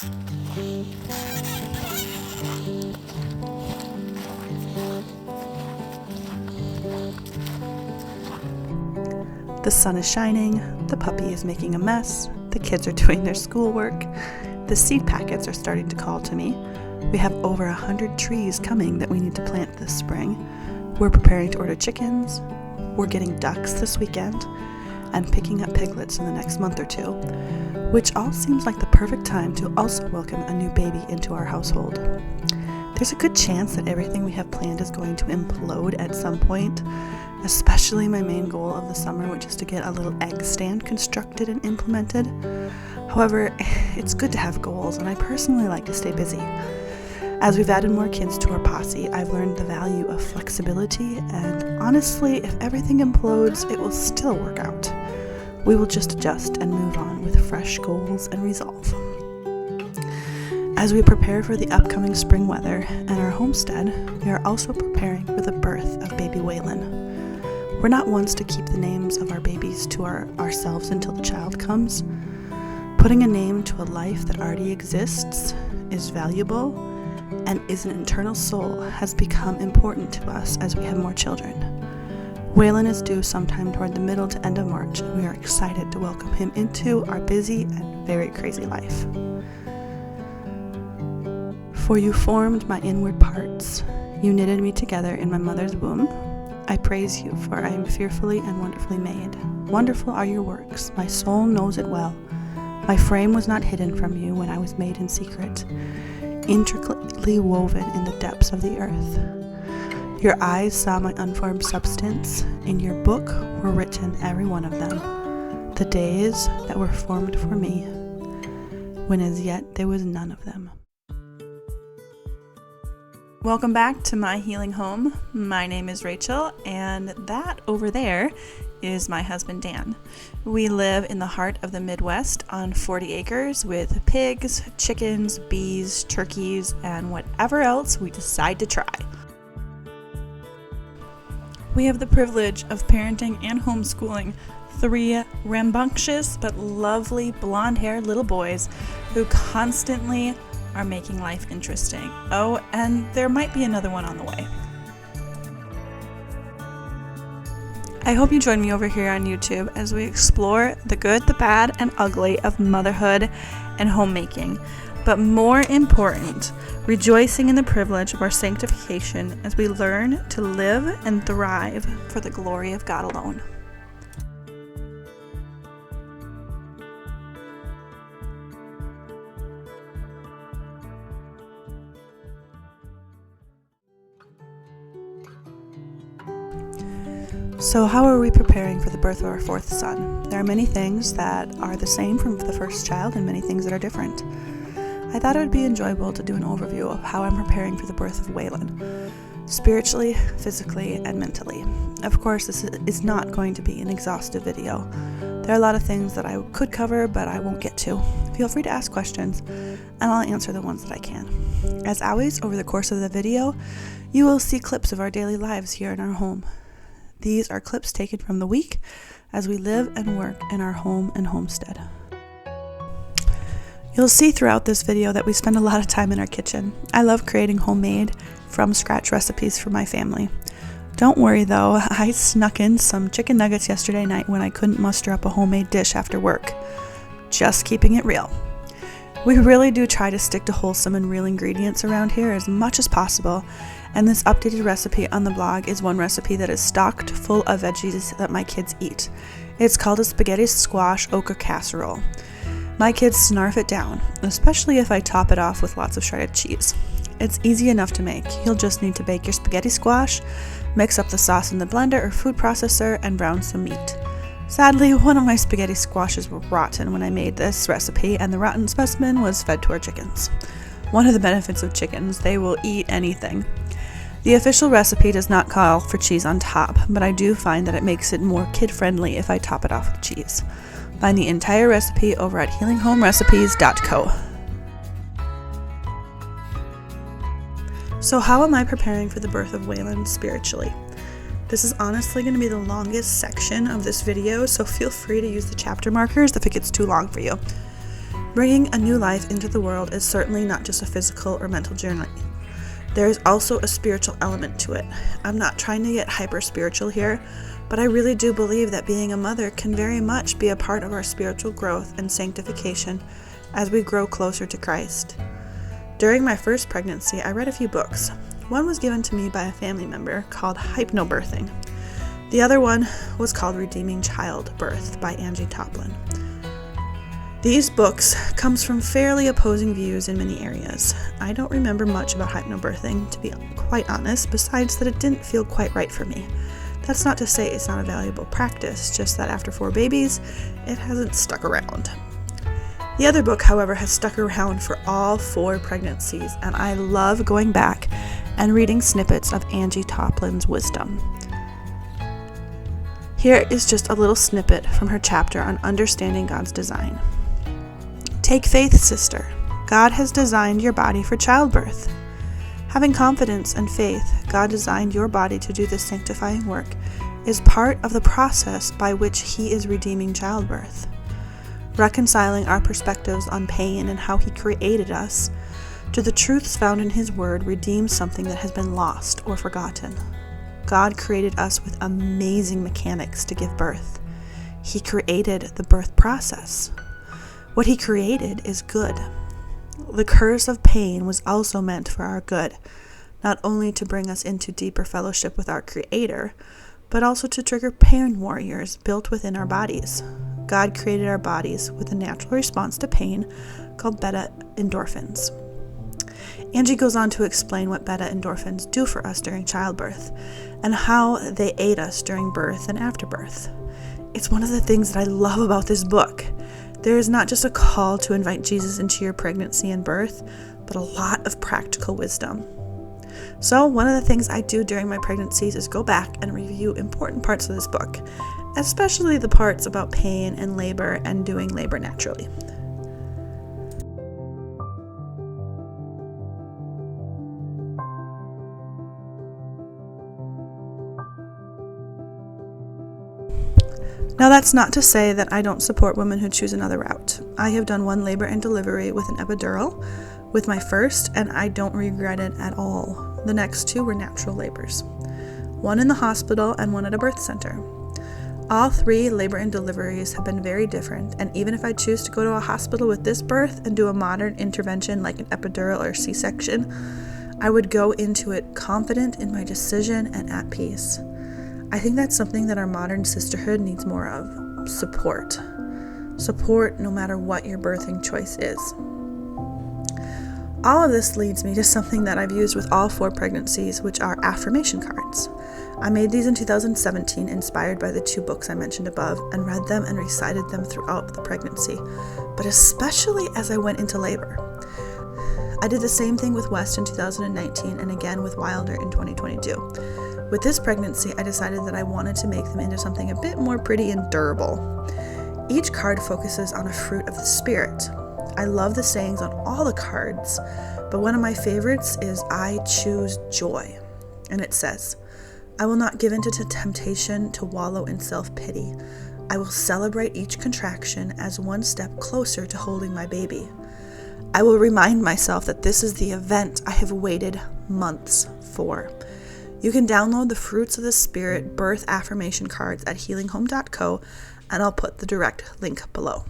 The sun is shining, the puppy is making a mess, the kids are doing their schoolwork, the seed packets are starting to call to me. We have over 100 trees coming that we need to plant this spring. We're preparing to order chickens, we're getting ducks this weekend, and picking up piglets in the next month or two, which all seems like the perfect time to also welcome a new baby into our household. There's a good chance that everything we have planned is going to implode at some point, especially my main goal of the summer, which is to get a little egg stand constructed and implemented. However, it's good to have goals, and I personally like to stay busy. As we've added more kids to our posse, I've learned the value of flexibility, and honestly, if everything implodes, it will still work out. We will just adjust and move on with fresh goals and resolve. As we prepare for the upcoming spring weather and our homestead, we are also preparing for the birth of baby Waylin. We're not ones to keep the names of our babies to ourselves until the child comes. Putting a name to a life that already exists is valuable, and is an eternal soul has become important to us as we have more children. Waylin is due sometime toward the middle to end of March, and we are excited to welcome him into our busy and very crazy life. For you formed my inward parts, you knitted me together in my mother's womb. I praise you, for I am fearfully and wonderfully made. Wonderful are your works, my soul knows it well. My frame was not hidden from you when I was made in secret, intricately woven in the depths of the earth. Your eyes saw my unformed substance. In your book were written, every one of them, the days that were formed for me, when as yet there was none of them. Welcome back to my healing home. My name is Rachel, and that over there is my husband Dan. We live in the heart of the Midwest on 40 acres with pigs, chickens, bees, turkeys, and whatever else we decide to try. We have the privilege of parenting and homeschooling 3 rambunctious but lovely blonde-haired little boys who constantly are making life interesting. Oh, and there might be another one on the way. I hope you join me over here on YouTube as we explore the good, the bad, and ugly of motherhood and homemaking. But more important, rejoicing in the privilege of our sanctification as we learn to live and thrive for the glory of God alone. So how are we preparing for the birth of our 4th son? There are many things that are the same from the first child and many things that are different. I thought it would be enjoyable to do an overview of how I'm preparing for the birth of Waylin, spiritually, physically, and mentally. Of course, this is not going to be an exhaustive video. There are a lot of things that I could cover, but I won't get to. Feel free to ask questions, and I'll answer the ones that I can. As always, over the course of the video, you will see clips of our daily lives here in our home. These are clips taken from the week as we live and work in our home and homestead. You'll see throughout this video that we spend a lot of time in our kitchen. I love creating homemade, from scratch recipes for my family. Don't worry though, I snuck in some chicken nuggets yesterday night when I couldn't muster up a homemade dish after work. Just keeping it real. We really do try to stick to wholesome and real ingredients around here as much as possible, and this updated recipe on the blog is one recipe that is stocked full of veggies that my kids eat. It's called a spaghetti squash okra casserole. My kids snarf it down, especially if I top it off with lots of shredded cheese. It's easy enough to make. You'll just need to bake your spaghetti squash, mix up the sauce in the blender or food processor, and brown some meat. Sadly, one of my spaghetti squashes were rotten when I made this recipe, and the rotten specimen was fed to our chickens. One of the benefits of chickens, they will eat anything. The official recipe does not call for cheese on top, but I do find that it makes it more kid-friendly if I top it off with cheese. Find the entire recipe over at healinghomerecipes.co. So how am I preparing for the birth of Waylin spiritually? This is honestly going to be the longest section of this video, so feel free to use the chapter markers if it gets too long for you. Bringing a new life into the world is certainly not just a physical or mental journey. There is also a spiritual element to it. I'm not trying to get hyper spiritual here, but I really do believe that being a mother can very much be a part of our spiritual growth and sanctification as we grow closer to Christ. During my first pregnancy, I read a few books. One was given to me by a family member called Hypnobirthing. The other one was called Redeeming Childbirth by Angie Toplin. These books comes from fairly opposing views in many areas. I don't remember much about hypnobirthing, to be quite honest, besides that it didn't feel quite right for me. That's not to say it's not a valuable practice, just that after 4 babies, it hasn't stuck around. The other book, however, has stuck around for all 4 pregnancies, and I love going back and reading snippets of Angie Toplin's wisdom. Here is just a little snippet from her chapter on understanding God's design. Take faith, sister. God has designed your body for childbirth. Having confidence and faith, God designed your body to do this sanctifying work, is part of the process by which He is redeeming childbirth. Reconciling our perspectives on pain and how He created us to the truths found in His Word redeems something that has been lost or forgotten. God created us with amazing mechanics to give birth. He created the birth process. What He created is good. The curse of pain was also meant for our good, not only to bring us into deeper fellowship with our Creator, but also to trigger pain warriors built within our bodies. God created our bodies with a natural response to pain called beta endorphins. Angie goes on to explain what beta endorphins do for us during childbirth and how they aid us during birth and after birth. It's one of the things that I love about this book. There is not just a call to invite Jesus into your pregnancy and birth, but a lot of practical wisdom. So one of the things I do during my pregnancies is go back and review important parts of this book, especially the parts about pain and labor and doing labor naturally. Now that's not to say that I don't support women who choose another route. I have done 1 labor and delivery with an epidural with my first, and I don't regret it at all. The next 2 were natural labors, 1 in the hospital and 1 at a birth center. All 3 labor and deliveries have been very different, and even if I choose to go to a hospital with this birth and do a modern intervention like an epidural or C-section, I would go into it confident in my decision and at peace. I think that's something that our modern sisterhood needs more of. Support. Support no matter what your birthing choice is. All of this leads me to something that I've used with all 4 pregnancies, which are affirmation cards. I made these in 2017, inspired by the 2 books I mentioned above, and read them and recited them throughout the pregnancy, but especially as I went into labor. I did the same thing with West in 2019 and again with Wilder in 2022. With this pregnancy, I decided that I wanted to make them into something a bit more pretty and durable. Each card focuses on a fruit of the Spirit. I love the sayings on all the cards, but one of my favorites is I choose joy. And it says, I will not give in to temptation to wallow in self-pity. I will celebrate each contraction as one step closer to holding my baby. I will remind myself that this is the event I have waited months for. You can download the Fruits of the Spirit birth affirmation cards at healinghome.co, and I'll put the direct link below.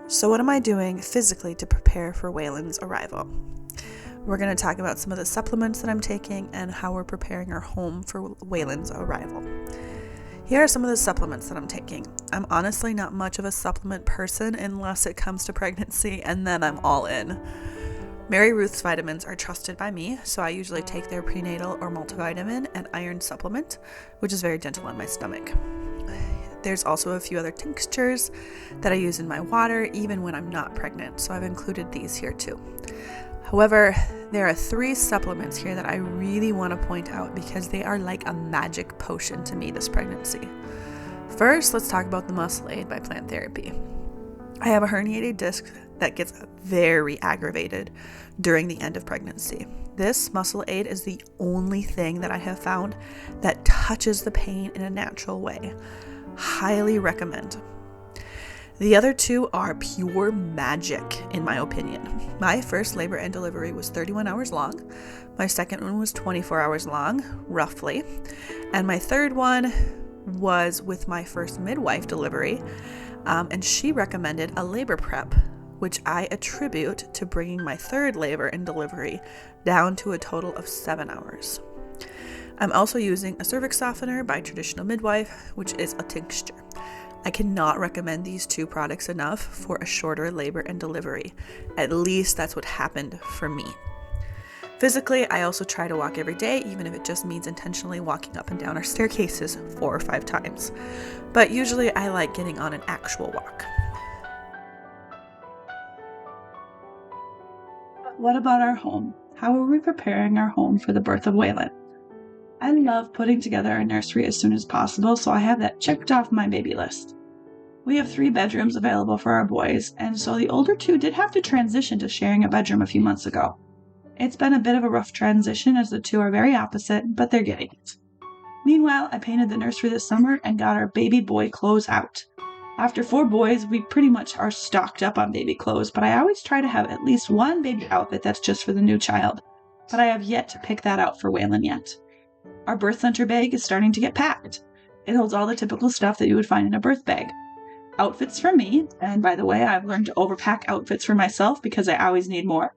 So what am I doing physically to prepare for Waylin's arrival? We're going to talk about some of the supplements that I'm taking and how we're preparing our home for Waylin's arrival. Here are some of the supplements that I'm taking. I'm honestly not much of a supplement person unless it comes to pregnancy, and then I'm all in. Mary Ruth's vitamins are trusted by me, so I usually take their prenatal or multivitamin and iron supplement, which is very gentle on my stomach. There's also a few other tinctures that I use in my water, even when I'm not pregnant, so I've included these here too. However, there are 3 supplements here that I really want to point out because they are like a magic potion to me this pregnancy. First, let's talk about the Muscle Aid by Plant Therapy. I have a herniated disc that gets very aggravated during the end of pregnancy. This muscle aid is the only thing that I have found that touches the pain in a natural way. Highly recommend. The other two are pure magic, in my opinion. My first labor and delivery was 31 hours long. My second one was 24 hours long, roughly. And my third one was with my first midwife delivery. And she recommended a labor prep, which I attribute to bringing my third labor and delivery down to a total of 7 hours. I'm also using a cervix softener by Traditional Midwife, which is a tincture. I cannot recommend these two products enough for a shorter labor and delivery. At least that's what happened for me. Physically, I also try to walk every day, even if it just means intentionally walking up and down our staircases 4 or 5 times. But usually I like getting on an actual walk. What about our home? How are we preparing our home for the birth of Waylin? I love putting together a nursery as soon as possible, so I have that checked off my baby list. We have 3 bedrooms available for our boys, and so the older 2 did have to transition to sharing a bedroom a few months ago. It's been a bit of a rough transition as the 2 are very opposite, but they're getting it. Meanwhile, I painted the nursery this summer and got our baby boy clothes out. After 4 boys, we pretty much are stocked up on baby clothes, but I always try to have at least one baby outfit that's just for the new child, but I have yet to pick that out for Waylin yet. Our birth center bag is starting to get packed. It holds all the typical stuff that you would find in a birth bag. Outfits for me, and by the way, I've learned to overpack outfits for myself because I always need more.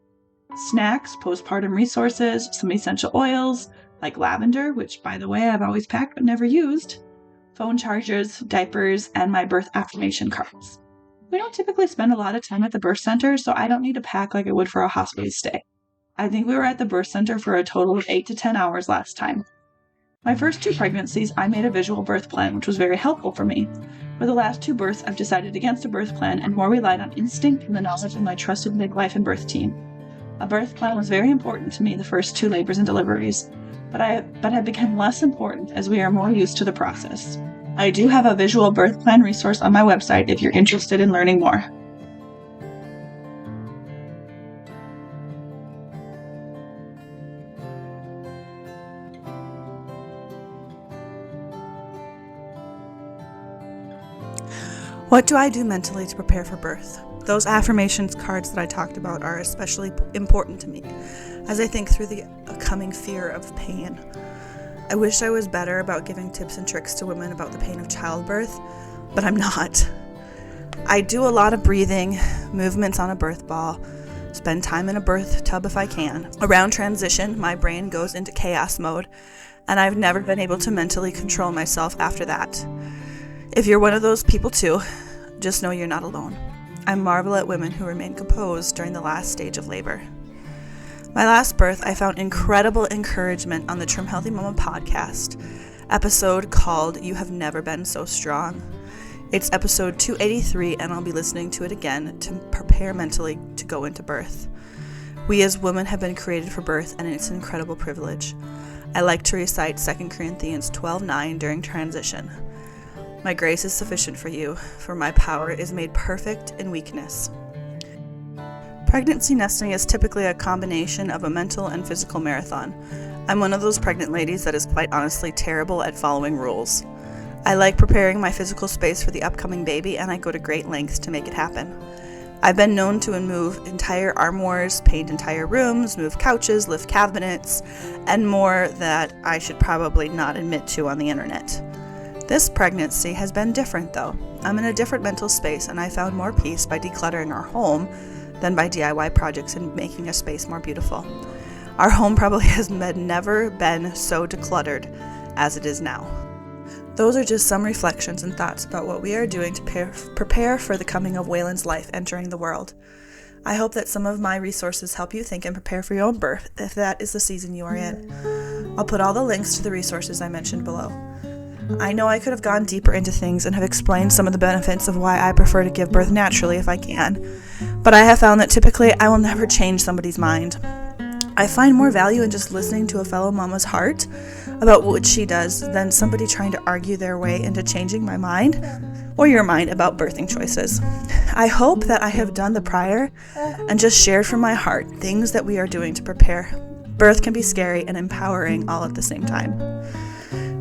Snacks, postpartum resources, some essential oils, like lavender, which by the way, I've always packed but never used, phone chargers, diapers, and my birth affirmation cards. We don't typically spend a lot of time at the birth center, so I don't need to pack like I would for a hospital stay. I think we were at the birth center for a total of 8 to 10 hours last time. My first 2 pregnancies, I made a visual birth plan, which was very helpful for me. For the last 2 births, I've decided against a birth plan and more relied on instinct and the knowledge of my trusted midwife and birth team. A birth plan was very important to me the first 2 labors and deliveries, but have become less important as we are more used to the process. I do have a visual birth plan resource on my website if you're interested in learning more. What do I do mentally to prepare for birth? Those affirmations cards that I talked about are especially important to me as I think through the coming fear of pain. I wish I was better about giving tips and tricks to women about the pain of childbirth, but I'm not. I do a lot of breathing, movements on a birth ball, spend time in a birth tub if I can. Around transition, my brain goes into chaos mode, and I've never been able to mentally control myself after that. If you're one of those people too, just know you're not alone. I marvel at women who remain composed during the last stage of labor. My last birth, I found incredible encouragement on the Trim Healthy Mama podcast, episode called You Have Never Been So Strong. It's episode 283, and I'll be listening to it again to prepare mentally to go into birth. We as women have been created for birth, and it's an incredible privilege. I like to recite 2 Corinthians 12:9 during transition. My grace is sufficient for you, for my power is made perfect in weakness. Pregnancy nesting is typically a combination of a mental and physical marathon. I'm one of those pregnant ladies that is quite honestly terrible at following rules. I like preparing my physical space for the upcoming baby, and I go to great lengths to make it happen. I've been known to move entire armoires, paint entire rooms, move couches, lift cabinets, and more that I should probably not admit to on the internet. This pregnancy has been different though. I'm in a different mental space, and I found more peace by decluttering our home than by DIY projects and making a space more beautiful. Our home probably has never been so decluttered as it is now. Those are just some reflections and thoughts about what we are doing to prepare for the coming of Waylin's life entering the world. I hope that some of my resources help you think and prepare for your own birth, if that is the season you are in. I'll put all the links to the resources I mentioned below. I know I could have gone deeper into things and have explained some of the benefits of why I prefer to give birth naturally if I can, but I have found that typically I will never change somebody's mind. I find more value in just listening to a fellow mama's heart about what she does than somebody trying to argue their way into changing my mind or your mind about birthing choices. I hope that I have done the prior and just shared from my heart things that we are doing to prepare Birth can be scary and empowering all at the same time.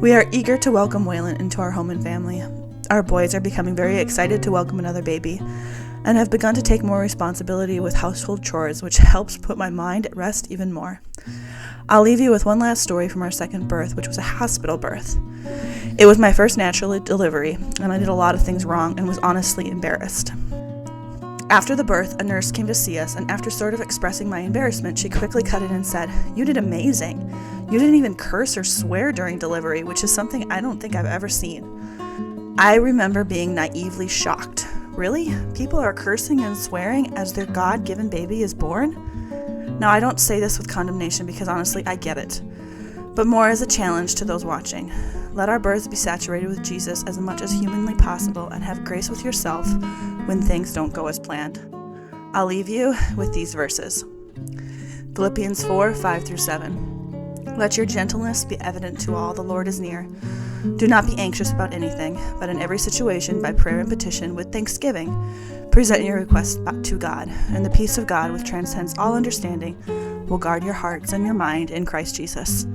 We are eager to welcome Waylin into our home and family. Our boys are becoming very excited to welcome another baby and have begun to take more responsibility with household chores, which helps put my mind at rest even more. I'll leave you with one last story from our second birth, which was a hospital birth. It was my first natural delivery, and I did a lot of things wrong and was honestly embarrassed. After the birth, a nurse came to see us, and after sort of expressing my embarrassment, she quickly cut in and said, "You did amazing. You didn't even curse or swear during delivery," which is something I don't think I've ever seen. I remember being naively shocked. Really? People are cursing and swearing as their God-given baby is born? Now, I don't say this with condemnation because honestly, I get it, but more as a challenge to those watching. Let our births be saturated with Jesus as much as humanly possible, and have grace with yourself when things don't go as planned. I'll leave you with these verses. Philippians 4:5-7. Let your gentleness be evident to all. The Lord is near. Do not be anxious about anything, but in every situation, by prayer and petition, with thanksgiving, present your requests to God, and the peace of God, which transcends all understanding, will guard your hearts and your mind in Christ Jesus.